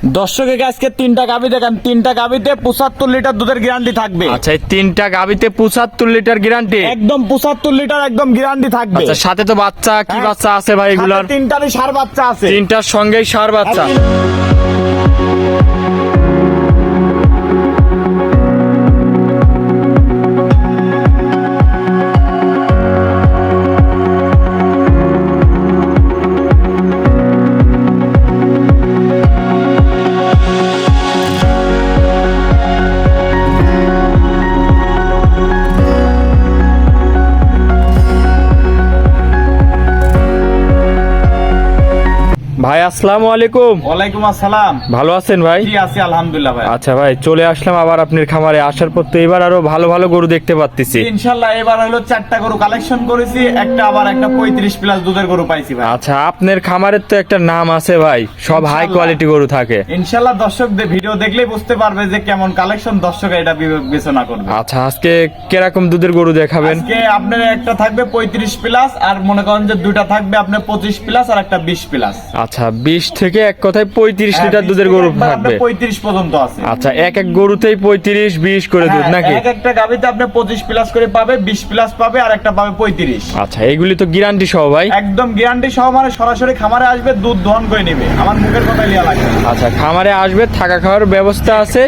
দর্শকের আজকে তিনটা গাভী দেখান, তিনটা গাভীতে 75 লিটার দুধের গ্যারান্টি থাকবে। আচ্ছা, এই তিনটা গাভীতে 75 লিটার গ্যারান্টি, একদম 75 লিটার একদম গ্যারান্টি থাকবে। আচ্ছা, সাথে তো বাচ্চা কি বাচ্চা আছে ভাই এগুলার? সাথে তিনটারই ষাঁড় বাচ্চা আছে, তিনটার সঙ্গেই ষাঁড় বাচ্চা। ভাই আসসালামু আলাইকুম। ওয়ালাইকুম আসসালাম। ভালো আছেন ভাই? জি আছি আলহামদুলিল্লাহ ভাই। আচ্ছা ভাই, চলে আসলাম আবার আপনার খামারে। আসার পর তো এবার আরো ভালো ভালো গরু দেখতে পাচ্ছি। ইনশাআল্লাহ এবার হলো 4টা গরু কালেকশন করেছি, একটা 35 প্লাস দুধের গরু পাইছি ভাই। আচ্ছা, আপনার খামারের তো একটা নাম আছে ভাই, সব হাই কোয়ালিটি গরু থাকে। ইনশাআল্লাহ দর্শকদের ভিডিও দেখলেই বুঝতে পারবে যে কেমন কালেকশন, দর্শক এটা বিবেচনা করবে। আচ্ছা, আজকে কিরকম দুধের গরু দেখাবেন? আজকে আপনার একটা থাকবে 35 প্লাস, আর মনে করেন যে দুইটা থাকবে আপনার 25 প্লাস আর একটা 20 প্লাস। আচ্ছা, 20 থেকে এক কথায় 35 লিটার দুধের গরু থাকবে। 35 পর্যন্ত আছে। আচ্ছা, এক এক গরুতেই 35-20 করে দুধ নাকি? এক একটা গাভীতে আপনি 25 প্লাস করে পাবে, 20 প্লাস পাবে, আর একটা পাবে 35। আচ্ছা, এগুলি তো গ্যারান্টি সহ ভাই? একদম গ্যারান্টি সহ, মানে সরাসরি খামারে আসবে, দুধ দহন করে নেবে, আমার মুখের কথা লিয়া লাগবে। আচ্ছা, খামারে আসবে, থাকা খাওয়ার ব্যবস্থা আছে,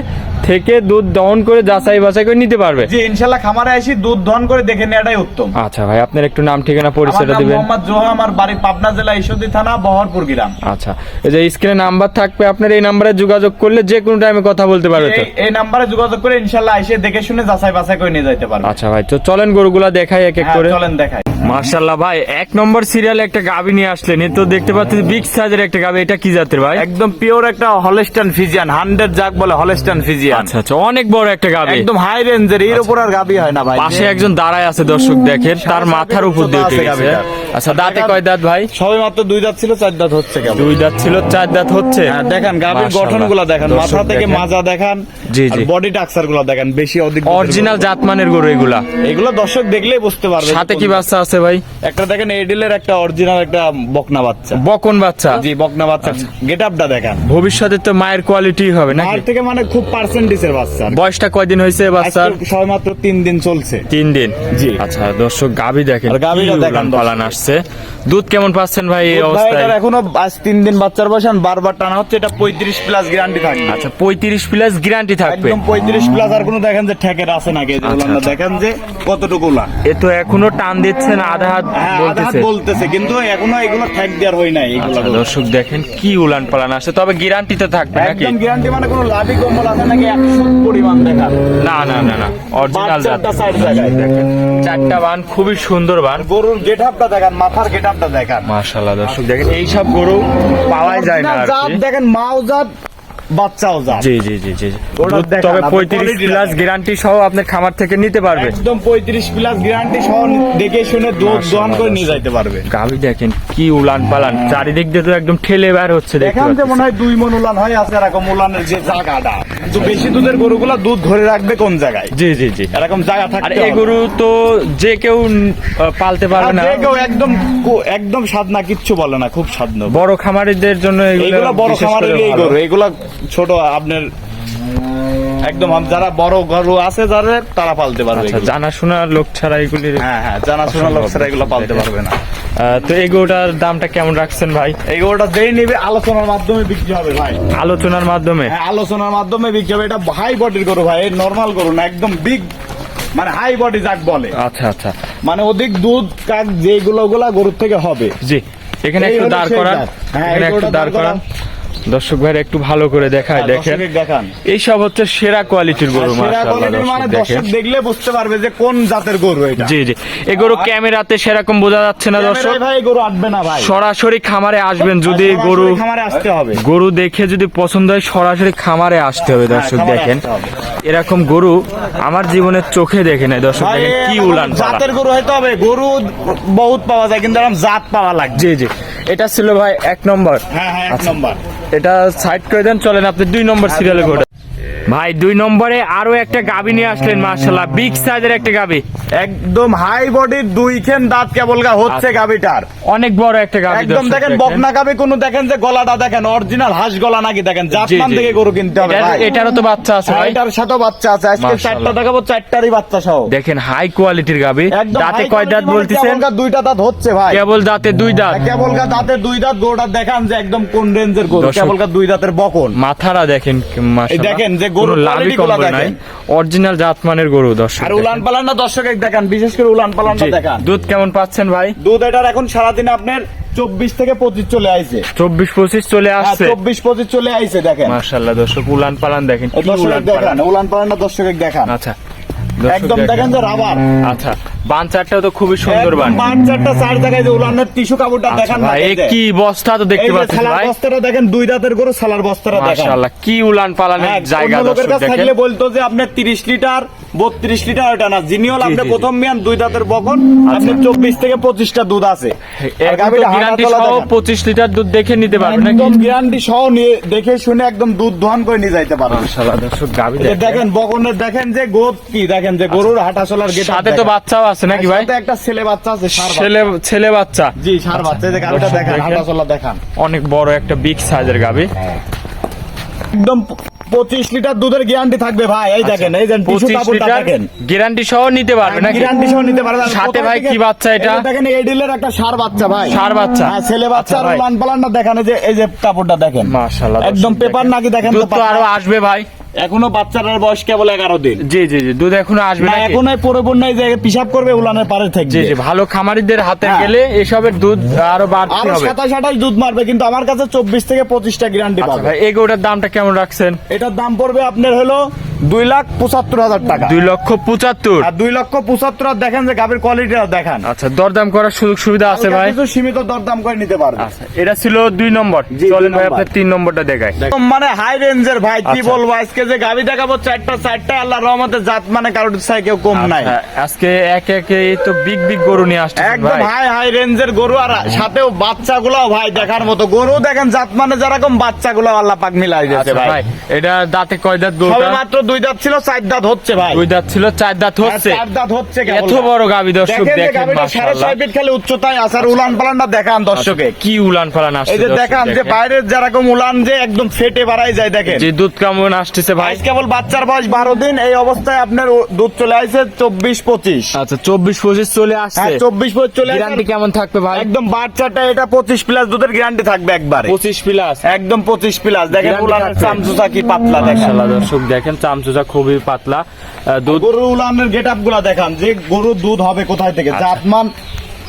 থেকে দুধ দহন করে যাচাই বাছাই করে নিতে পারবে। জি ইনশাআল্লাহ খামারে আসি দুধ দহন করে দেখে নেওয়াটাই উত্তম। আচ্ছা ভাই, আপনার একটু নাম ঠিকানা পরিচয়টা আমার নাম দিবেন। মোহাম্মদ জোহা, আমার বাড়ি পাবনা জেলা ঈশ্বরদী থানা বহরপুর গ্রাম। আচ্ছা, এই যে স্ক্রিনে নাম্বার থাকবে, আপনার এই নাম্বারে যোগাযোগ করলে যে কোনো টাইমে কথা বলতে পারবে তো? এই নাম্বারে যোগাযোগ করে ইনশাআল্লাহ এসে দেখে শুনে যাচাই বাছাই করে নিয়ে যাইতে পারবে। আচ্ছা ভাই, তো চলেন গরুগুলা দেখাই এক এক করে। চলেন দেখাই। মাশাআল্লাহ ভাই, এক নম্বর সিরিয়ালে একটা গাভী নিয়ে আসলেন। এ তো দেখতে পাচ্ছি বিগ সাইজের একটা গাভী। এটা কি জাতের ভাই? একদম পিওর একটা হলস্টাইন ফিজিয়ান, 100 জাক বলে হলস্টাইন ফিজিয়ান। আচ্ছা আচ্ছা, অনেক বড় একটা গাভী, একদম হাই রেঞ্জের, এর উপর আর গাভী হয় না ভাই। পাশে একজন দাঁড়ায় আছে, দর্শক দেখেন, তার মাথার উপর দিয়ে উঠে গেছে। আচ্ছা, দাঁতে কয় দাঁত ভাই? সবে মাত্র 2 দাঁত ছিল, 4 দাঁত হচ্ছে কেবল। 2 দাঁত ছিল, 4 দাঁত হচ্ছে। দেখেন গাভীর মাশাআল্লাহ। গঠনগুলো দেখেন, মাথা থেকে দেখেন। মাজা দেখেন, জি, জি। বডি টাক্সার গুলো দেখেন, বেশি অধিক অরিজিনাল জাতমানের গরু এগুলা। এগুলো দর্শক দেখলেই বুঝতে পারবে। সাথে কি বাচ্চা আছে ভাই? একটা দেখেন এডিলের একটা অরিজিনাল একটা বকনা বাচ্চা। বকন বাচ্চা? জি বকনা বাচ্চা। গেটআপটা দেখেন। ভবিষ্যতে তো মায়ের কোয়ালিটি হবে নাকি? আর থেকে মানে খুব পার্সেন্টেজের বাচ্চা। বয়সটা কয়দিন হয়েছে বাচ্চার? সবে মাত্র 3 দিন চলছে। 3 দিন। জি। আচ্ছা দর্শক, গাভী দেখেন, আর গাভীটা কি দেখেন উলান পালান আসছে। দুধ কেমন পাচ্ছেন ভাই এই অবস্থায়? এটার এখনো আজ 3 দিন বাচ্চার বয়স, বারবার টানা হচ্ছে। এটা 35 প্লাস গ্যারান্টি থাকবে। আচ্ছা, 35 প্লাস গ্যারান্টি থাকবে। একদম 35 প্লাস। আর কোনো দেখেন যে ঠেকের আছে নাকি, এই যে উলানটা দেখেন যে কতটুকু উলান। এ তো এখনো টান দিচ্ছেন, আধা হাত বলতেছে। বলতেছে কিন্তু এখনো এগুলো ঠেক দেওয়ার হয় নাই এগুলো। আচ্ছা, দর্শক দেখেন কি উলান পালান আসে, তবে গ্যারান্টি তো থাকবে নাকি? একদম গ্যারান্টি, মানে কোনো লাভি কম্বল আছে নাকি 100 পরিমাণ দেখা। না না না না, অরিজিনাল জাত। বাচ্চাটা সাইড জায়গায় দেখেন, 4টা বান, খুবই সুন্দর বান। গরুর গেটআপটা দেখেন, মাথার গেটআপটা দেখেন। মাশাআল্লাহ দর্শক দেখেন, এই সব গরু পাওয়াই যায় না আর জাত কি। দেখেন, মাও জাত, বাচ্চাও জাত। জি জি জি জি। ওটা দেখান, তবে আপনার 35 quality প্লাস দেখেন। গ্যারান্টি সহ আপনার খামার থেকে নিতে পারবে। একদম 35 প্লাস গ্যারান্টি সহ দেখে শুনে দুধ দহন করে নিয়ে যাইতে পারবে। গাভী দেখেন কি উলান পালান, চারিদিক দিয়ে তো একদম ঠেলে বের হচ্ছে। দেখান যে মনে হয় 2 মণ উলান হয় আছে, এরকম উলানের যে জায়গাটা। কিন্তু বেশি দুধের গরুগুলা দুধ ধরে রাখবে কোন জায়গায়? জি জি জি। এরকম জায়গা আর থাকতে এই হবে। গরু তো যে কেউ পালতে পারবে না। যে কেউ একদম একদম স্বাদ না, কিচ্ছু বলে না, খুব স্বাদ না। বড় খামারিদের জন্য এইগুলা বড় বিশেষ খামারের করে এই ভালো। গরু, এইগুলা ছোট আপনার একদম যারা বড় গরু আছে যাদের, তারা পালতে পারবে। আচ্ছা, জানাশোনা লোক ছাড়া এগুলি। হ্যাঁ জানাশোনা লোক ছাড়া এগুলো পালতে পারবে না। তো এই গরুটার দামটা কেমন রাখছেন ভাই? এই গরুটা যেই নিবে আলোচনার মাধ্যমে বিক্রি হবে ভাই। আলোচনার মাধ্যমে? হ্যাঁ আলোচনার মাধ্যমে বিক্রি হবে। এটা হাই বডির গরু ভাই, নরমাল গরু না, একদম বিগ, মানে হাই বডি যাক বলে। আচ্ছা আচ্ছা, মানে অধিক দুধ কাক যেগুলো গরুর থেকে হবে। জি। এখানে এই একটু হলো দাঁড় সেই করান, জাত। হ্যাঁ, এখানে এই একটু গরুটা দাঁড় দাঁড় করান। দর্শক ভাইরা একটু ভালো করে দেখায়, দেখেন দেখান। এইসব হচ্ছে সেরা কোয়ালিটির গরু। সেরা মাশাআল্লাহ কোয়ালিটির, মানে দর্শক দর্শক দেখেন। দেখলে বুঝতে পারবে যে কোন জাতের গরু এটা। জি জি। এই গরু ক্যামেরাতে সেরকম বোঝা যাচ্ছে না দর্শক। ক্যামেরায় ভাই গরু আটবে না ভাই। সরাসরি খামারে আসবেন, যদি সরাসরি গরু খামারে আসতে হবে। গরু দেখে যদি পছন্দ হয় সরাসরি খামারে আসতে হবে দর্শক। খামারে দেখেন আসতে হবে। এরকম গরু আমার জীবনের চোখে দেখে নাই দর্শক। ভাই, দেখেন কি উলান পালান। জাতের গরু হয়তো হবে, গরু বহুত পাওয়া যায় কিন্তু এরকম জাত পাওয়া লাগবে। জি জি। এটা ছিল ভাই 1 নম্বর। হ্যাঁ 1 আচ্ছা, নম্বর। এটা সাইড করে দেন, চলেন আপনি 2 নম্বর সিরিয়ালে গরুটা। ভাই 2 নম্বরে আরো একটা গাবি নিয়ে আসলেন মাশাআল্লাহ, বিগ সাইজের একটা গাবি, একদম হাই বডির 2 খেন দাঁত কেবল হচ্ছে গাবিটার, অনেক বড় একটা গাবি। একদম দেখেন বকনা গাবি, কোন দেখেন যে গলাটা দেখেন অরিজিনাল হাঁস গলা নাকি, দেখেন জাতমান থেকে গরু কিনতে হবে ভাই। এটারও তো বাচ্চা আছে ভাই, এটার সাথেও বাচ্চা আছে, আজকে মাশাআল্লাহ। 4টা দেখাবো, 4টারই বাচ্চা সহ। দেখেন হাই কোয়ালিটির গাবি, একদম দাঁতে high কয় দাঁত quality মানে বলতেছেন? কেবল 2টা দাঁত হচ্ছে ভাই, কেবল দাঁতে 2 দাঁত, কেবল দাঁতে 2 দাঁত। গরুটা দেখান যে একদম কোন রেঞ্জের গরু, দর্শক, কেবল 2 দাঁতের বকন। মাথারা দেখেন মাশাআল্লাহ, দেখেন যে গরুর লাভি quality গুলা কম্বল নাই, দেখেন। অরিজিনাল জাতমানের গরু দর্শক। আর উলান পালানটা দর্শক দেখান, বিশেষ করে উলান পালানটা জি, দেখান। দুধ কেমন পাচ্ছেন ভাই? দুধ এটার এখন সারাদিন আপনার 24 থেকে 25 চলে আইছে। 24-25 চলে আসছে, 24-25 চলে আইছে দেখেন। মাশাআল্লাহ দর্শক, উলান পালান দেখেন, কি দর্শক উলান দেখান, পালান। উলান পালানটা দর্শক দেখান। আচ্ছা দর্শক একদম দেখেন যে রাবার। আচ্ছা, বানচারটাও তো খুবই সুন্দর বান। বাচ্চাটা 4 জায়গায় যে উলানের টিস্যু কাপড়টা দেখান না, ভাই এ কি বস্তা তো দেখতে পাচ্ছেন সালার ভাই, বস্তাটা দেখেন, 2 দাঁতের গরু সালার বস্তাটা দেখেন। মাশাআল্লাহ কি উলান পালানের হ্যাঁ, জায়গা অন্য লোকের দর্শক কাছে দেখেন। থাকলে বলতো যে আপনি 30 লিটার 32 লিটার, ওটা না জিনিয়ল, আপনি জি, প্রথম মিয়ান 2 দাঁতের বকন, আপনি 24 থেকে 25টা দুধ আছে। আর গাভীটা গ্যারান্টি হাঁটা সহ চলা দেখেন। 25 লিটার দুধ দেখে নিতে পারবেন নাকি? একদম গ্যারান্টি সহ নিয়ে দেখে শুনে একদম দুধ দহন করে নিয়ে যাইতে পারবেন। মাশাআল্লাহ দর্শক, গাবি এই যে দেখেন বকনের, দেখেন যে গোদ কি, দেখেন যে গরুর হাঁটা চলার গেট। সাথে তো বাচ্চাও আছে নাকি ভাই? সাথে একটা ছেলে বাচ্চা আছে, ষাঁড় বাচ্চা। ছেলে বাচ্চা, জি ষাঁড় বাচ্চা। এই যে গাভীটা দর্শক দেখেন, দেখেন। হাঁটা চলা দেখান। অনেক বড় একটা বিগ সাইজের গাবি। একদম 25 লিটার দুধের গ্যারান্টি থাকবে ভাই। এই দেখেন, এই যে টিস্যু 25 কাপড়টা লিটার দেখেন, গ্যারান্টি সহ নিতে পারবে নাকি? গ্যারান্টি সহ নিতে পারবেন। সাথে ভাই কি বাচ্চা এটা? এই যে দেখেন এডিলের একটা ষাঁড় বাচ্চা ভাই, ষাঁড় বাচ্চা, হ্যাঁ ছেলে বাচ্চা। আচ্ছা আর ভাই। উলান পালানটা দেখেন, এই যে কাপড়টা দেখেন, মাশাআল্লাহ একদম দর্শক পেপার দেখেন। নাকি দেখেন। দুধ তো আরো আসবে ভাই, এখনো বাচ্চাটার বয়স কেবল 11 দিন। জি জি জি, দুধ এখনো আসবে না নাকি? এখন পরিপূর্ণ এই জায়গায় পিসাব করবে উলানের পারে থেকে। জি জি, ভালো খামারিদের হাতে হ্যাঁ। গেলে এসবের দুধ আরো বাড়তি আরো হবে। 27-28 দুধ মারবে, কিন্তু আমার কাছে 24 থেকে 25টা গ্যারান্টি আচ্ছা পাবে। ভাই, এই গরুটার দামটা কেমন রাখছেন? এটার দাম পড়বে আপনার হলো 2,75,000 টাকা। 2,75,000। আর 2,75,000 দেখেন যে গাভীর কোয়ালিটিটা দেখান। আচ্ছা, দরদাম করার সুযোগ সুবিধা আছে ভাই? কিছু সীমিত দরদাম করে নিতে পারবে। আচ্ছা, এটা ছিল 2 নম্বর। জি, চলেন 2 ভাই নম্বর। আপনার 3 নম্বরটা দেখাই। একদম মানে হাই রেঞ্জের ভাই, কি আচ্ছা। বলবো, আজকে যে গাভী দেখাবো 4টা আল্লাহর রহমতে, জাত মানে কারোর চাই কেউ কম নাই। আচ্ছা, আজকে একে একে এই তো বিগ বিগ গরু নিয়ে আসছে একদম ভাই। হাই রেঞ্জের গরু, আর সাথেও বাচ্চাগুলাও ভাই দেখার মতো। গরু দেখেন জাত মানে যেরকম, বাচ্চাগুলো আল্লাহ পাক মিলাই দিয়েছে আচ্ছা ভাই। ভাই, এটা দাঁতে কয় দাঁত সবে গরুটা? মাত্র 2 দাঁত ছিল, 4 দাঁত হচ্ছে ভাই। 2 দাঁত ছিল, 4 দাঁত হচ্ছে। 4 দাঁত হচ্ছে কেবল। এত বড় গাবি দর্শক দেখেন যে দেখেন, গাভীটা মাশাআল্লাহ। 6.5 ফিট খালি উচ্চতায় আছে। আর উলান পালানটা দেখান দর্শকে, কি উলান পালান আসছে এই যে দর্শক দেখান যে দেখেন। বাইরের যেরকম উলান যে একদম ফেটে বাড়াই যায় দেখেন। যে দুধ কেমন আসতেছে ভাই? আজ কেবল বাচ্চার বয়স 12 দিন, এই অবস্থায় আপনার দুধ চলে আসছে 24-25। আচ্ছা, 24-25 চলে আসছে। হ্যাঁ 24-25 চলে আসছে। গ্যারান্টি কেমন থাকবে ভাই? একদম বাচ্চাটা এটা 25 প্লাস দুধের গ্যারান্টি থাকবে একবারে। 25 প্লাস। একদম 25 প্লাস। দেখেন Guarantee উলানের থাকবে। চামচুচা কি পাতলা দেখেন। মাশাআল্লাহ দর্শক দেখেন, চামচুচা খুবই পাতলা। দুধ গরুর উলানের গেটআপ গুলা দেখান, যে গরুর দুধ হবে কোথায় থেকে, আচ্ছা। জাতমান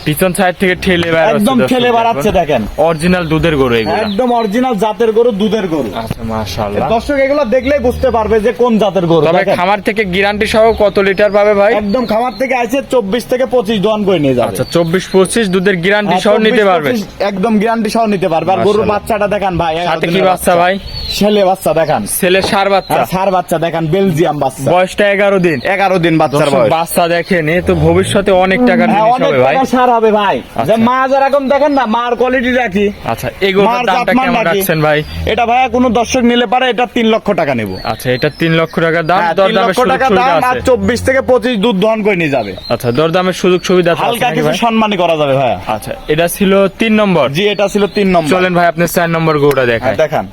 পিছন সাইড থেকে ঠেলে বের হচ্ছে একদম দর্শক ঠেলে দেখুন। বাড়াচ্ছে দেখেন। অরিজিনাল দুধের গরু এগুলো। একদম অরিজিনাল জাতের গরু, দুধের গরু। আচ্ছা, মাশাআল্লাহ। দর্শক এগুলো দেখলেই বুঝতে পারবে যে কোন জাতের গরু। তবে দেখেন। খামার থেকে গ্যারান্টি সহ কত লিটার পাবে ভাই? একদম খামার থেকে আসছে 24 থেকে 25 দোয়ান করে নিয়ে যাবে। আচ্ছা, 24-25 দুধের গ্যারান্টি হ্যাঁ, সহ নিতে 24, পারবে। 25 একদম গ্যারান্টি সহ নিতে পারবে। আর গরুর মাশাআল্লাহ। বাচ্চাটা দেখান ভাই, সাথে কি বাচ্চা ভাই? ছেলে বাচ্চা দেখান। ছেলে ষাঁড় বাচ্চা, ষাঁড় বাচ্চা দেখান, বেলজিয়াম বাচ্চা। বয়সটা 11 দিন। 11 দিন বাচ্চার দর্শক, বয়স। বাচ্চা দেখেন, এ তো ভবিষ্যতে অনেক টাকার হ্যাঁ, জিনিস অনেক হবে ভাই। টাকা সার হবে ভাই। আচ্ছা। যে মা যেরকম দেখেন না, মার কোয়ালিটি রাখি। আচ্ছা, এগুলোর মার দামটা জাতমান কেমন রাখি। রাখছেন ভাই? এটা ভাইয়া কোনো দর্শক নিলে পারে, এটা 3 লক্ষ টাকা নেব। আচ্ছা, এটা 3 লক্ষ টাকার দাম। হ্যাঁ, 3 দরদামের লক্ষ সুযোগ টাকা সুবিধা দাম। আর আছে। 24 থেকে 25 দুধ দহন করে নিয়ে যাবে। আচ্ছা, দরদামের সুযোগ সুবিধা আছে হালকা নাকি কিছু ভাই? সম্মানই করা যাবে ভাইয়া। আচ্ছা, এটা ছিল 3 নম্বর। জি, এটা ছিল 3 নম্বর। চলেন ভাই আপনি 4 নম্বর গরুটা দেখায়। হ্যাঁ, দেখান।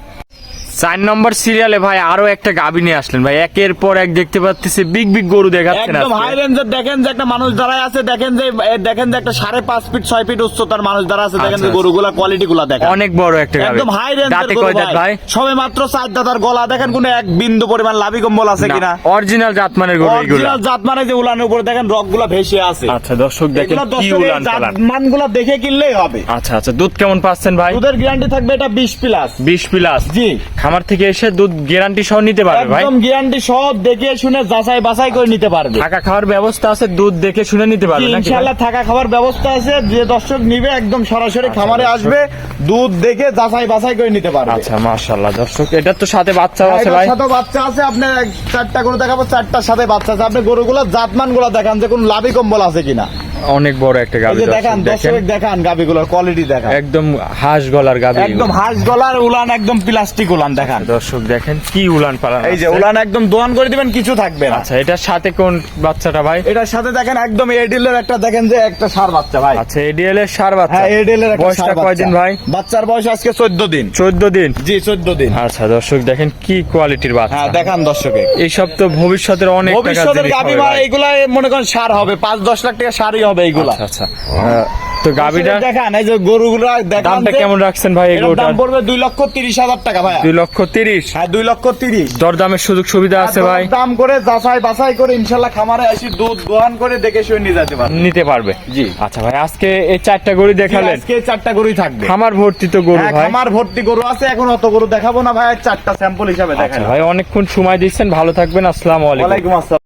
4 নম্বর সিরিয়ালে ভাই আরো একটা গাবি নিয়ে আসলেন ভাই। একের পর এক দেখতে পাচ্ছি বিগ বিগ গরু দেখাচ্ছেন একদম আজকে। হাই রেঞ্জের দেখেন যে একটা মানুষ দাঁড়ায় আছে, দেখেন যে একটা 5.5 ফিট 6 ফিট উচ্চতার মানুষ দাঁড়া আছে, দেখেন যে আচ্ছা। গরুগুলা কোয়ালিটি গুলা দেখেন। অনেক বড় একটা গাবি। একদম হাই রেঞ্জের দাঁতে গরু কয় দাঁত ভাই? সবে মাত্র 4 দাঁতার গলা দেখেন, কোনো এক বিন্দু পরিমাণ লাভি কম্বল আছে কিনা। অরিজিনাল জাতমানের গরু এগুলো। অরিজিনাল জাত মানে যে উলানের উপরে দেখেন রগগুলা ভেসে আছে। আচ্ছা, দর্শক দেখেন এগুলা কি দর্শকের উলান পালান। জাতমানগুলা দেখে কিনলেই হবে। আচ্ছা আচ্ছা, দুধ কেমন পাচ্ছেন ভাই? দুধের গ্যারান্টি থাকবে এটা 20 প্লাস। 20 প্লাস। জি, খামার থেকে এসে দুধ গ্যারান্টি সহ নিতে পারবে ভাই? একদম গ্যারান্টি সব দেখে শুনে যাচাই বাছাই করে নিতে পারবে। থাকা খাওয়ার ব্যবস্থা আছে, দুধ দেখে শুনে নিতে পারবে নাকি ভাই? ইনশাআল্লাহ থাকা খাবার ব্যবস্থা আছে। যে দর্শক নিবে একদম সরাসরি খামারে আসবে, দুধ দেখে যাচাই বাছাই করে নিতে পারবে। আচ্ছা, মাশাআল্লাহ দর্শক, এটার তো সাথে বাচ্চাও আছে এটার ভাই। সাথে বাচ্চা আছে। আপনি 4টা গরু দেখাবো, 4টার সাথে বাচ্চা আছে। আপনি গরুগুলো জাতমান গুলা দেখান যে কোন লাভি কম্বল আছে কিনা। অনেক বড় একটা এই গাবি যে দেখান দর্শক, দেখান গাবিগুলোর কোয়ালিটি দেখান, একদম হাঁস গলার গাবি, একদম হাঁস গলার উলান, একদম প্লাস্টিক উলান দেখান। দর্শক দেখেন কি উলান পালান এই যে আছে। উলান একদম দোয়ান করে দিবেন, কিছু থাকবে না। আচ্ছা এটার সাথে কোন বাচ্চাটা ভাই? এটার সাথে দেখেন একদম এডিলের একটা, দেখেন যে একটা ষাঁড় বাচ্চা ভাই। আচ্ছা এডিএল এর সার বাচ্চা। হ্যাঁ এডিলের একটা বয়সটা ষাঁড় কয়দিন বাচ্চা। ভাই? বাচ্চার বয়স আজকে 14 দিন। 14 দিন। জি 14 দিন। আচ্ছা দর্শক দেখেন কি কোয়ালিটির বাচ্চা। হ্যাঁ দেখান দর্শকে, এইসব তো ভবিষ্যতের অনেক টাকার ভবিষ্যতের জিনিস গাবি হবে ভাই, ভাই। এগুলা মনে করেন সার হবে, 5-10 লাখ টাকা সারই হবে এইগুলা। আচ্ছা আচ্ছা তো গাবিটা দেখান, এই যে গরুগুলা দেখান, দামটা যে কেমন রাখছেন ভাই এটার এগুলোটার? দাম পড়বে 2,30,000 টাকা ভাই। 2,30,000। হ্যাঁ 2,30,000। দরদামের সুযোগ সুবিধা আছে ভাই, দাম করে যাচাই বাছাই করে ইনশাল্লাহ খামারে আসি দুধ দোয়ান করে দেখে শুনে নিয়ে যেতে পারবে। নিতে পারবে। জি। আচ্ছা ভাই আজকে এই 4টা গরু দেখালেন, আজকে 4টা গরুই থাকবে। খামার ভর্তি তো গরু হ্যাঁ, ভাই। খামার ভর্তি গরু আছে, এখন অত গরু দেখাবো না ভাই, 4টা স্যাম্পল হিসাবে আচ্ছা দেখাই। ভাই অনেকক্ষণ সময় দিচ্ছেন, ভালো থাকবেন, আসসালামু আলাইকুম। ওয়ালাইকুম আসসালাম।